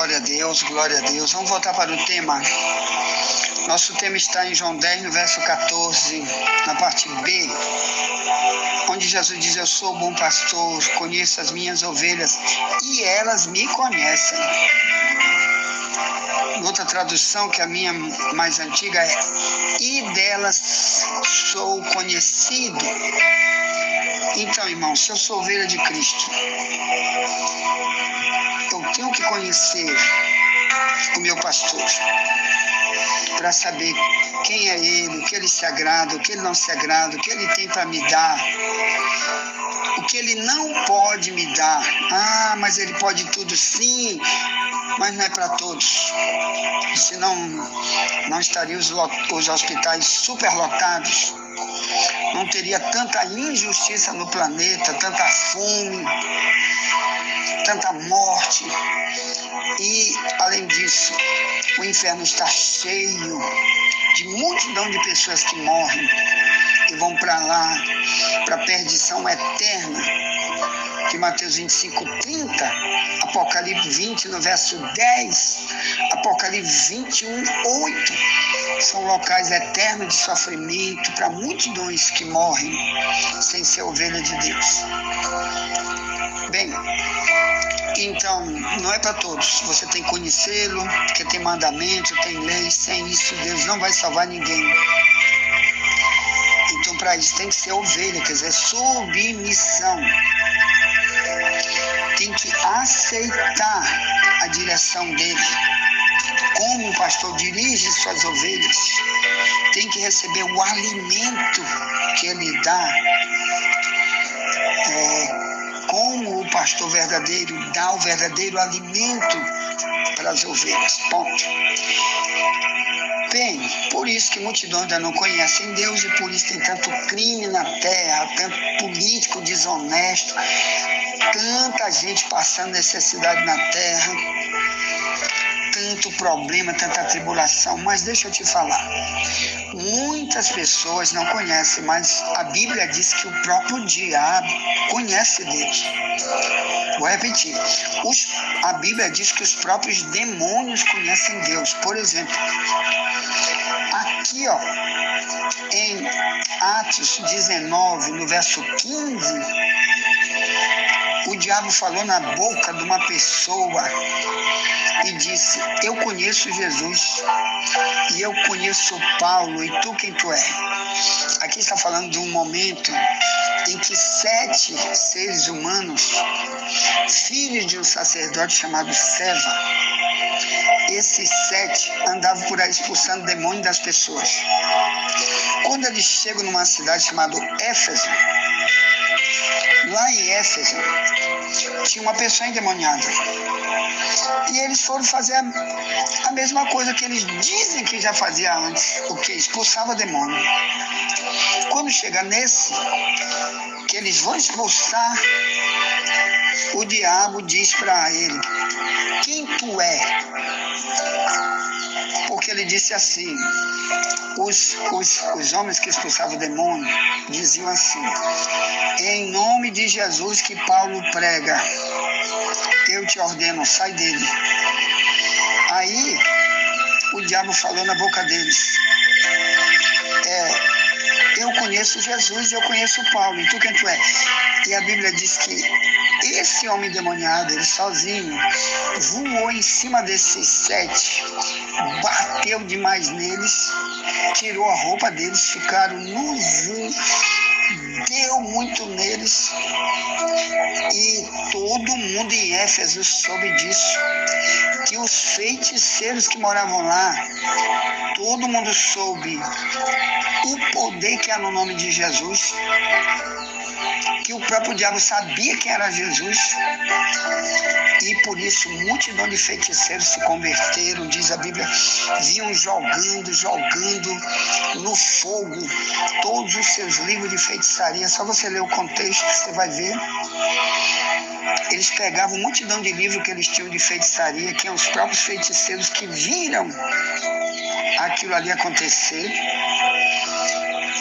Glória a Deus, glória a Deus. Vamos voltar para o tema. Nosso tema está em João 10, no verso 14, na parte B, onde Jesus diz: eu sou o bom pastor, conheço as minhas ovelhas e elas me conhecem. Outra tradução, que é a minha mais antiga, é: e delas sou conhecido. Então, irmão, se eu sou ovelha de Cristo, eu tenho que conhecer o meu pastor para saber quem é ele, o que ele se agrada, o que ele não se agrada, o que ele tem para me dar, o que ele não pode me dar. Ah, mas ele pode tudo, sim, mas não é para todos. Senão não estariam os hospitais superlotados, não teria tanta injustiça no planeta, tanta fome, tanta morte. E, além disso, o inferno está cheio de multidão de pessoas que morrem e vão para lá, para a perdição eterna, que Mateus 25:30, Apocalipse 20, no verso 10, Apocalipse 21:8, são locais eternos de sofrimento para multidões que morrem sem ser ovelha de Deus. Bem, então, não é para todos. Você tem que conhecê-lo, porque tem mandamento, tem lei. Sem isso, Deus não vai salvar ninguém. Então, para isso, tem que ser ovelha, quer dizer, submissão. Tem que aceitar a direção dele. Como o pastor dirige suas ovelhas, tem que receber o alimento que ele dá. Como o pastor verdadeiro dá o verdadeiro alimento para as ovelhas. Ponto. Bem, por isso que multidão ainda não conhecem Deus e por isso tem tanto crime na terra, tanto político desonesto, tanta gente passando necessidade na terra, tanto problema, tanta tribulação. Mas deixa eu te falar, muitas pessoas não conhecem, mas a Bíblia diz que o próprio diabo conhece Deus. Vou repetir, a Bíblia diz que os próprios demônios conhecem Deus. Por exemplo, aqui em Atos 19, no verso 15, o diabo falou na boca de uma pessoa e disse: eu conheço Jesus e eu conheço Paulo, e tu quem tu é? Aqui está falando de um momento em que 7 seres humanos, filhos de um sacerdote chamado Seva, esses 7 andavam por aí expulsando demônios das pessoas. Quando eles chegam numa cidade chamada Éfeso, lá em Éfeso tinha uma pessoa endemoniada. E eles foram fazer a mesma coisa que eles dizem que já fazia antes, o que? Expulsava demônio. Quando chega nesse, que eles vão expulsar, o diabo diz para ele: quem tu é? Porque ele disse assim, os homens que expulsavam o demônio diziam assim: em nome de Jesus que Paulo prega, eu te ordeno, sai dele. Aí o diabo falou na boca deles: eu conheço Jesus, eu conheço Paulo, e tu quem tu é? E a Bíblia diz que esse homem endemoniado, ele sozinho, voou em cima desses 7, bateu demais neles, tirou a roupa deles, ficaram nus, deu muito neles, e todo mundo em Éfeso soube disso, que os feiticeiros que moravam lá, todo mundo soube o poder que há no nome de Jesus, que o próprio diabo sabia que era Jesus, e por isso multidão de feiticeiros se converteram, diz a Bíblia, vinham jogando no fogo todos os seus livros de feitiçaria. Só você ler o contexto, você vai ver. Eles pegavam multidão de livros que eles tinham de feitiçaria, que eram os próprios feiticeiros que viram aquilo ali acontecer,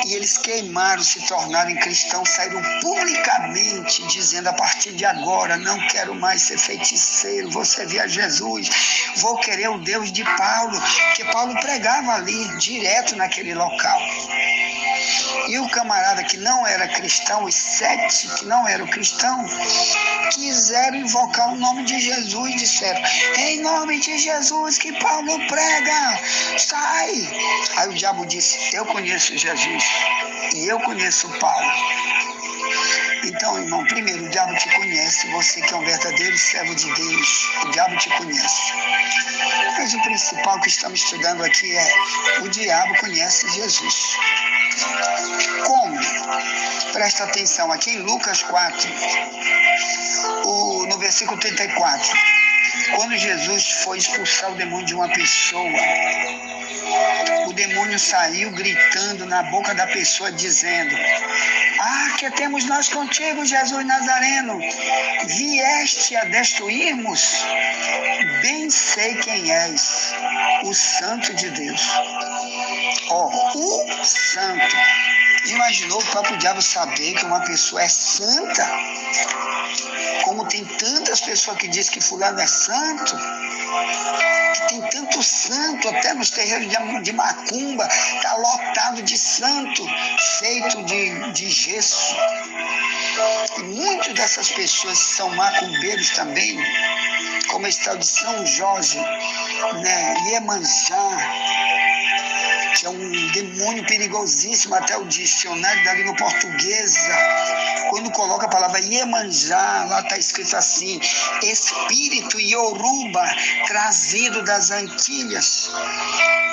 E eles queimaram, se tornaram cristãos, saíram publicamente dizendo: a partir de agora não quero mais ser feiticeiro, vou servir a Jesus, vou querer o Deus de Paulo, porque Paulo pregava ali, direto naquele local. E o camarada que não era cristão, os 7 que não eram cristãos, quiseram invocar o nome de Jesus, disseram: em nome de Jesus que Paulo prega, sai! Aí o diabo disse: eu conheço Jesus e eu conheço Paulo. Então, irmão, primeiro, o diabo te conhece, você que é um verdadeiro servo de Deus, o diabo te conhece. Mas o principal que estamos estudando aqui é: o diabo conhece Jesus. Como? Presta atenção, aqui em Lucas 4, no versículo 34, quando Jesus foi expulsar o demônio de uma pessoa, o demônio saiu gritando na boca da pessoa, dizendo: que temos nós contigo, Jesus Nazareno? Vieste a destruirmos? Bem sei quem és, o Santo de Deus. O Santo. Imaginou o próprio diabo saber que uma pessoa é santa? Como tem tantas pessoas que dizem que fulano é santo, que tem tanto santo, até nos terreiros de macumba, está lotado de santo, feito de gesso. E muitas dessas pessoas são macumbeiros também, como esse tal de São Jorge, Iemanjá, que é um demônio perigosíssimo, até o dicionário da língua portuguesa, quando coloca a palavra Iemanjá, lá está escrito assim: espírito Yoruba, trazido das Antilhas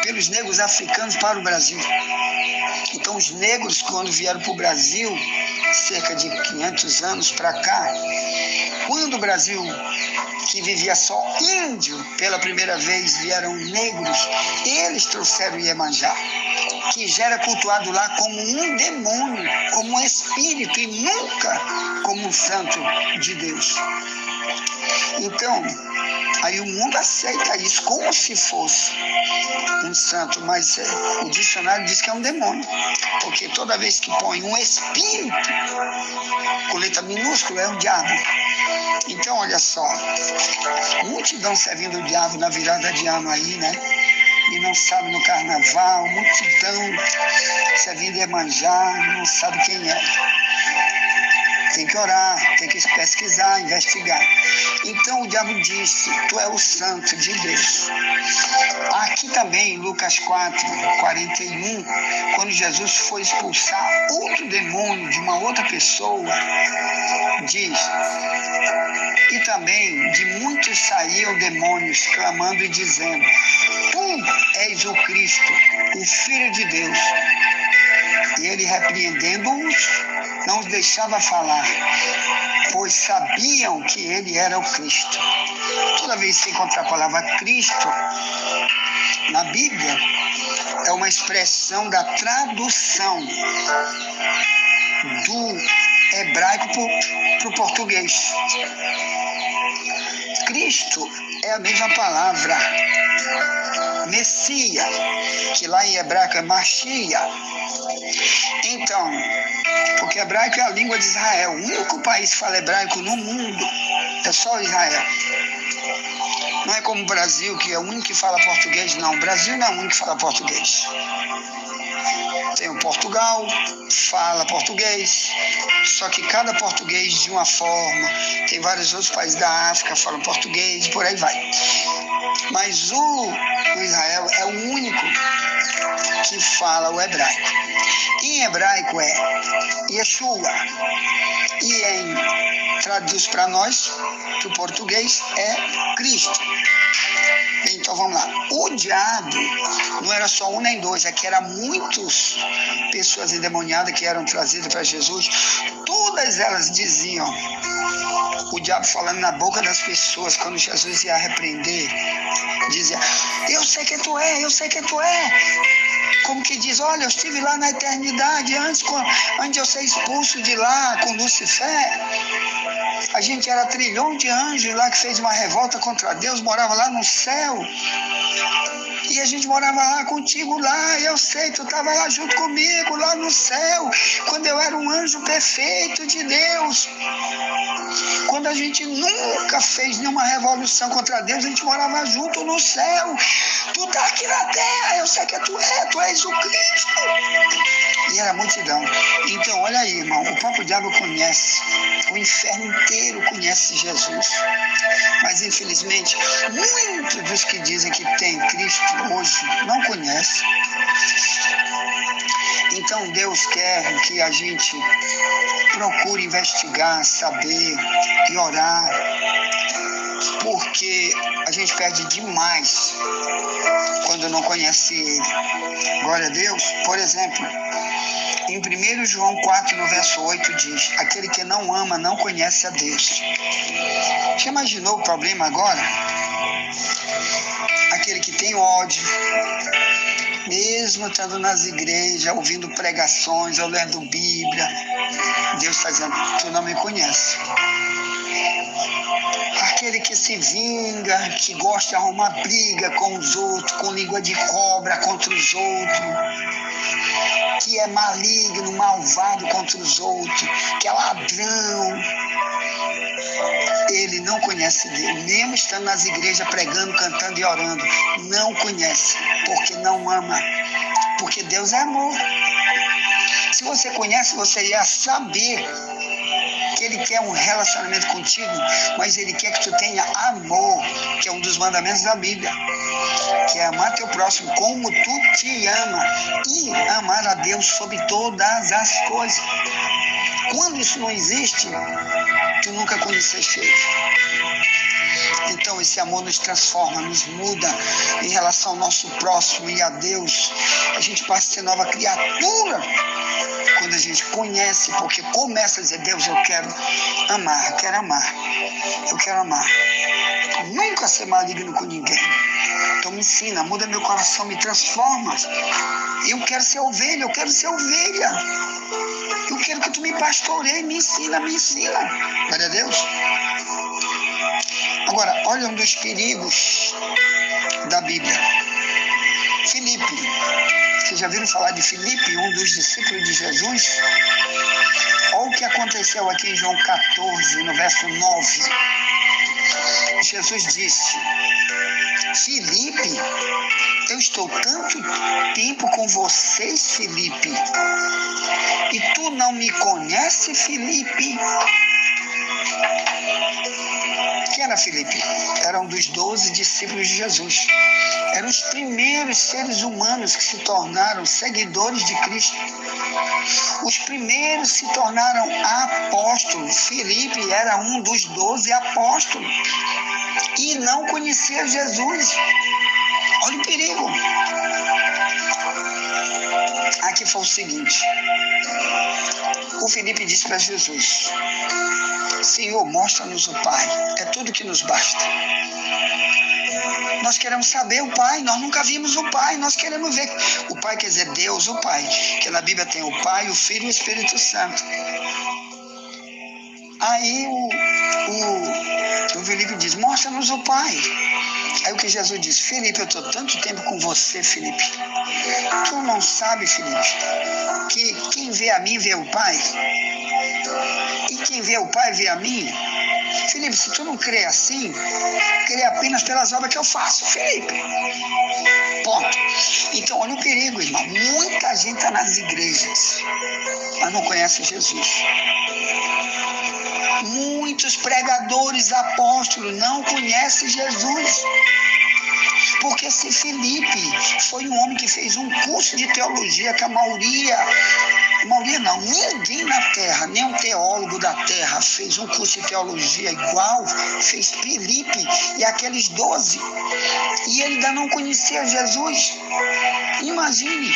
pelos negros africanos para o Brasil. Então os negros, quando vieram para o Brasil, cerca de 500 anos para cá, quando o Brasil, que vivia só índio, pela primeira vez vieram negros, eles trouxeram o Iemanjá, que já era cultuado lá como um demônio, como um espírito, e nunca como um santo de Deus. Então, aí o mundo aceita isso como se fosse um santo, mas o dicionário diz que é um demônio, porque toda vez que põe um espírito, com letra minúscula, é um diabo. Então, olha só, multidão servindo o diabo na virada de ano aí, e não sabe no carnaval, multidão servindo Iemanjá, não sabe quem é. Tem que orar, tem que pesquisar, investigar. Então o diabo disse: tu é o santo de Deus. Aqui também, em Lucas 4, 41, quando Jesus foi expulsar outro demônio de uma outra pessoa, diz: e também de muitos saíam demônios, clamando e dizendo: tu és o Cristo, o Filho de Deus. E ele, repreendendo-os, não os deixava falar, pois sabiam que ele era o Cristo. Toda vez que você encontrar a palavra Cristo na Bíblia, é uma expressão da tradução do hebraico para o português. Cristo é a mesma palavra Messias, que lá em hebraico é Mashiach. Então, porque hebraico é a língua de Israel, o único país que fala hebraico no mundo é só Israel. Não é como o Brasil, que é o único que fala português, não. O Brasil não é o único que fala português. Tem o Portugal, fala português, só que cada português de uma forma. Tem vários outros países da África que falam português, por aí vai. Mas o Israel é o único que fala o hebraico. Em hebraico é Yeshua, e traduz para nós, para o português, é Cristo. Então vamos lá. O diabo não era só um nem dois, é que eram muitas pessoas endemoniadas que eram trazidas para Jesus. Todas elas diziam, o diabo falando na boca das pessoas, quando Jesus ia repreender, dizia: eu sei que tu é, eu sei que tu é. Como que diz: olha, eu estive lá na eternidade, antes de eu ser expulso de lá com Lucifer. A gente era trilhão de anjos lá que fez uma revolta contra Deus, morava lá no céu. E a gente morava lá contigo lá, eu sei, tu estava lá junto comigo, lá no céu, quando eu era um anjo perfeito de Deus. Quando a gente nunca fez nenhuma revolução contra Deus, a gente morava junto no céu. Tu está aqui na terra, eu sei que tu és o Cristo. E era multidão. Então, olha aí, irmão, o próprio diabo conhece, o inferno inteiro conhece Jesus. Mas, infelizmente, muitos dos que dizem que tem Cristo hoje não conhecem. Então, Deus quer que a gente procure investigar, saber e orar, porque a gente perde demais quando não conhece Ele. Glória a Deus. Por exemplo, em 1 João 4, no verso 8, diz: aquele que não ama não conhece a Deus. Já imaginou o problema agora? Aquele que tem ódio, mesmo estando nas igrejas, ouvindo pregações, ou lendo Bíblia, Deus está dizendo: tu não me conhece. Aquele que se vinga, que gosta de arrumar briga com os outros, com língua de cobra contra os outros, que é maligno, malvado contra os outros, que é ladrão, ele não conhece Deus, mesmo estando nas igrejas pregando, cantando e orando, não conhece, porque não ama, porque Deus é amor. Se você conhece, você ia saber que Ele quer um relacionamento contigo, mas Ele quer que tu tenha amor, que é um dos mandamentos da Bíblia, que é amar teu próximo como tu te ama, e amar a Deus sobre todas as coisas. Quando isso não existe, tu nunca conheceste Ele. Então esse amor nos transforma, nos muda em relação ao nosso próximo e a Deus. A gente passa a ser nova criatura quando a gente conhece, porque começa a dizer: Deus, eu quero amar, eu quero amar, eu quero amar. Nunca ser maligno com ninguém. Então me ensina, muda meu coração, me transforma. Eu quero ser ovelha, eu quero ser ovelha. Eu quero que tu me pastoreie, me ensina, me ensina. Glória a Deus. Agora, olha um dos perigos da Bíblia. Filipe. Vocês já viram falar de Filipe, um dos discípulos de Jesus? Olha o que aconteceu aqui em João 14, no verso 9. Jesus disse: Filipe, eu estou tanto tempo com vocês, Filipe, e tu não me conhece, Filipe? Quem era Filipe? Era um dos 12 discípulos de Jesus. Eram os primeiros seres humanos que se tornaram seguidores de Cristo. Os primeiros se tornaram apóstolos. Filipe era um dos 12 apóstolos e não conhecia Jesus. Olha o perigo. Aqui foi o seguinte: o Filipe disse para Jesus: Senhor, mostra-nos o Pai, é tudo que nos basta. Nós queremos saber o Pai, nós nunca vimos o Pai, nós queremos ver. O Pai quer dizer Deus, o Pai, que na Bíblia tem o Pai, o Filho e o Espírito Santo. Aí o Filipe diz: mostra-nos o Pai. Aí o que Jesus diz: Filipe, eu estou tanto tempo com você, Filipe. Tu não sabe, Filipe, que quem vê a mim vê o Pai? E quem vê o Pai vê a mim? Filipe, se tu não crê assim, crê apenas pelas obras que eu faço, Filipe. Ponto. Então, olha o perigo, irmão. Muita gente está nas igrejas, mas não conhece Jesus. Muitos pregadores, apóstolos, não conhecem Jesus. Porque se Filipe foi um homem que fez um curso de teologia, que a maioria não, ninguém na terra, nem um teólogo da terra fez um curso de teologia igual fez Filipe e aqueles 12. E ele ainda não conhecia Jesus. Imagine.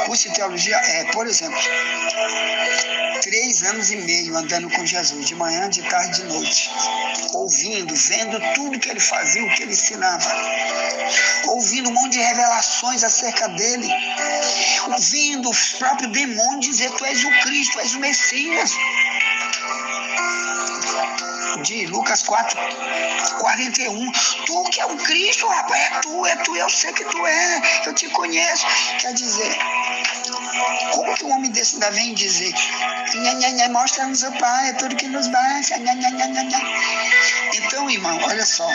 Curso de teologia por exemplo, 3 anos e meio andando com Jesus, de manhã, de tarde, de noite, ouvindo, vendo tudo que ele fazia, o que ele ensinava, ouvindo um monte de revelações acerca dele, ouvindo os próprios demônios dizer: tu és o Cristo, tu és o Messias. de Lucas 4:41. Tu que é o Cristo, rapaz, é tu, eu sei que tu é, eu te conheço. Quer dizer, como que um homem desse ainda vem dizer, mostra-nos o Pai, é tudo que nos basta, Então, irmão, olha só,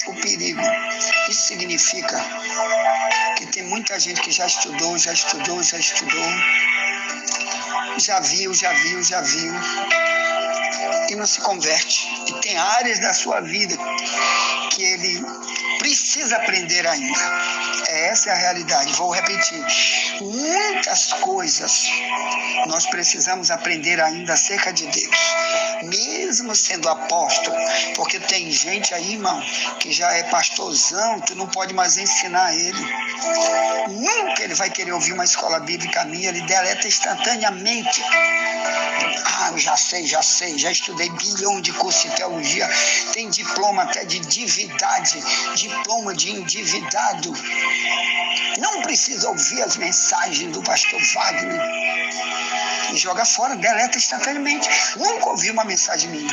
o perigo. Isso significa que tem muita gente que já estudou, já viu, e não se converte. E tem áreas da sua vida que ele precisa aprender ainda. Essa é a realidade. Vou repetir. Muitas coisas nós precisamos aprender ainda acerca de Deus. Mesmo sendo apóstolo, porque tem gente aí, irmão, que já é pastorzão, tu não pode mais ensinar ele. Nunca ele vai querer ouvir uma escola bíblica minha, ele deleta instantaneamente. Eu já sei, já estudei bilhão de cursos de teologia, tem diploma até de divindade, diploma de endividado. Não precisa ouvir as mensagens do pastor Wagner. E joga fora, deleta instantaneamente. Nunca ouvi uma mensagem minha.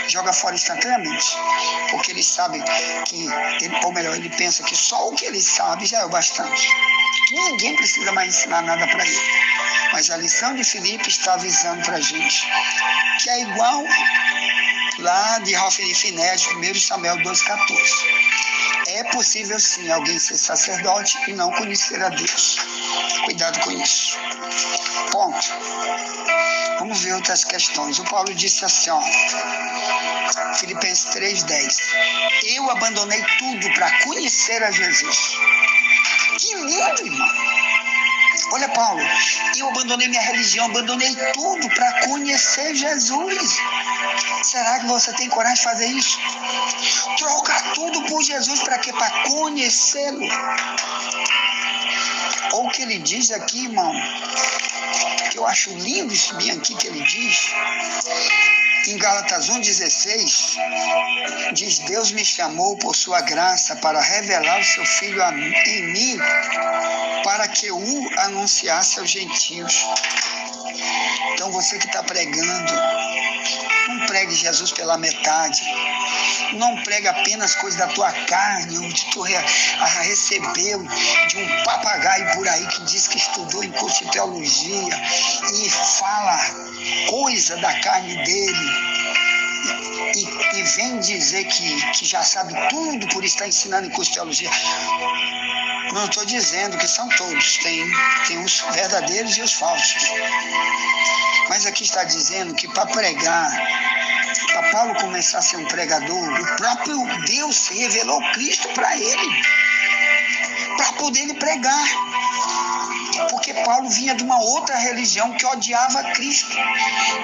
Joga fora instantaneamente. Porque ele sabe que, ele pensa que só o que ele sabe já é o bastante. Ninguém precisa mais ensinar nada para ele. Mas a lição de Filipe está avisando para a gente que é igual lá de Hophni e Finéias, 1 Samuel 2,14. É possível sim alguém ser sacerdote e não conhecer a Deus. Cuidado com isso. Ponto. Vamos ver outras questões. O Paulo disse assim, Filipenses 3,10. Eu abandonei tudo para conhecer a Jesus. Que lindo, irmão. Olha, Paulo, eu abandonei minha religião, abandonei tudo para conhecer Jesus. Será que você tem coragem de fazer isso? Trocar tudo por Jesus para quê? Para conhecê-lo. Ou o que ele diz aqui, irmão, que eu acho lindo isso bem aqui que ele diz, em Gálatas 1,16, diz, Deus me chamou por sua graça para revelar o seu Filho em mim, para que eu o anunciasse aos gentios. Então você que está pregando, não pregue Jesus pela metade. Não pregue apenas coisas da tua carne, onde tu recebeu de um papagaio por aí que diz que estudou em curso de teologia e fala coisa da carne dele e vem dizer que já sabe tudo por estar ensinando em curso de teologia. Não estou dizendo que são todos, tem os verdadeiros e os falsos. Mas aqui está dizendo que para pregar, para Paulo começar a ser um pregador, o próprio Deus revelou Cristo para ele, para poder ele pregar. Porque Paulo vinha de uma outra religião que odiava Cristo,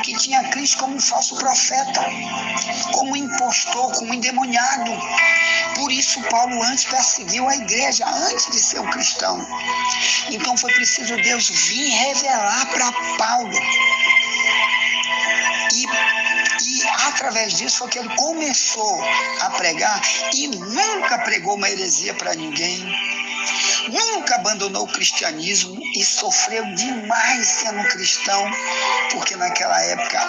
que tinha Cristo como um falso profeta, como um impostor, como um endemoniado. Por isso Paulo antes perseguiu a igreja, antes de ser um cristão. Então foi preciso Deus vir revelar para Paulo. E através disso foi que ele começou a pregar e nunca pregou uma heresia para ninguém. Nunca abandonou o cristianismo e sofreu demais sendo cristão, porque naquela época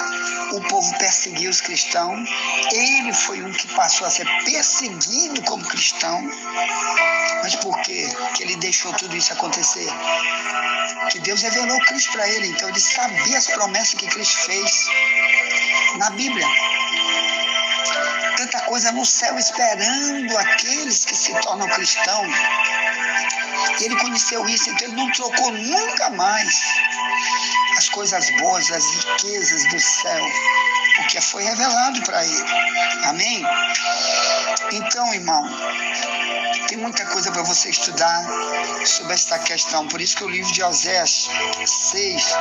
o povo perseguia os cristãos. Ele foi um que passou a ser perseguido como cristão. Mas por quê que ele deixou tudo isso acontecer? Que Deus revelou Cristo para ele, então ele sabia as promessas que Cristo fez na Bíblia. Tanta coisa no céu esperando aqueles que se tornam cristãos. Ele conheceu isso, então ele não trocou nunca mais as coisas boas, as riquezas do céu, porque foi revelado para ele. Amém? Então, irmão, tem muita coisa para você estudar sobre esta questão. Por isso que o livro de Oséias 6,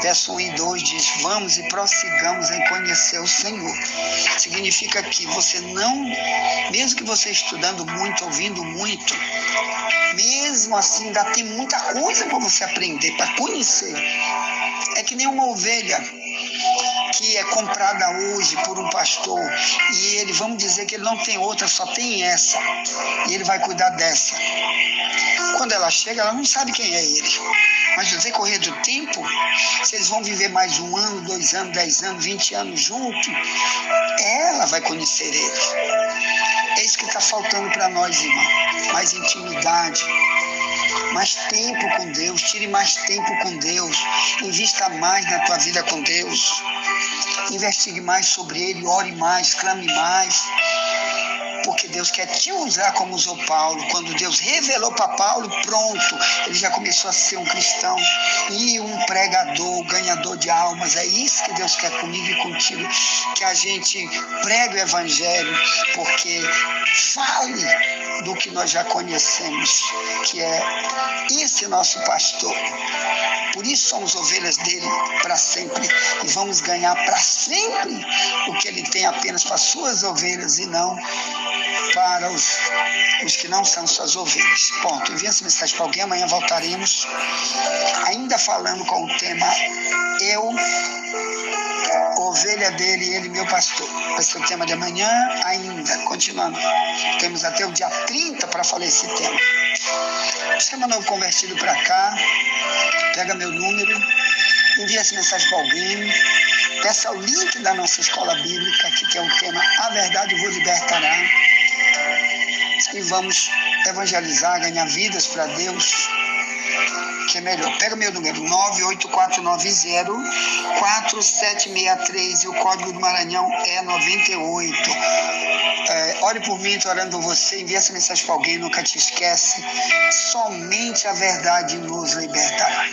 verso 1 e 2 diz, vamos e prossigamos em conhecer o Senhor. Significa que você não, mesmo que você estudando muito, ouvindo muito, mesmo assim ainda tem muita coisa para você aprender, para conhecer. É que nem uma ovelha. que é comprada hoje por um pastor, e ele, vamos dizer que ele não tem outra, só tem essa, e ele vai cuidar dessa. Quando ela chega, ela não sabe quem é ele. Mas no decorrer do tempo, se eles vão viver mais 1 ano, 2 anos, 10 anos, 20 anos juntos, ela vai conhecer ele. É isso que está faltando para nós, irmão. Mais intimidade, mais tempo com Deus. Tire mais tempo com Deus. Invista mais na tua vida com Deus. Investigue mais sobre Ele, ore mais, clame mais. Porque Deus quer te usar como usou Paulo. Quando Deus revelou para Paulo, pronto, ele já começou a ser um cristão e um pregador, ganhador de almas. É isso que Deus quer comigo e contigo, que a gente pregue o evangelho, porque fale do que nós já conhecemos, que é esse nosso pastor. Por isso somos ovelhas dele para sempre, e vamos ganhar para sempre o que ele tem apenas para suas ovelhas e não para os que não são suas ovelhas. Ponto. Envie essa mensagem para alguém, amanhã voltaremos, ainda falando com o tema Eu, ovelha dele, ele meu pastor. Vai ser o tema de amanhã ainda, continuando. Temos até o dia 30 para falar esse tema. Chama novo convertido para cá, pega meu número, envia essa mensagem para alguém, peça o link da nossa escola bíblica, que é o tema A Verdade Vos Libertará. E vamos evangelizar, ganhar vidas para Deus, que é melhor. Pega meu número, 98490-4763, e o código do Maranhão é 98. Ore por mim, estou orando por você, envia essa mensagem para alguém, nunca te esquece. Somente a verdade nos libertará.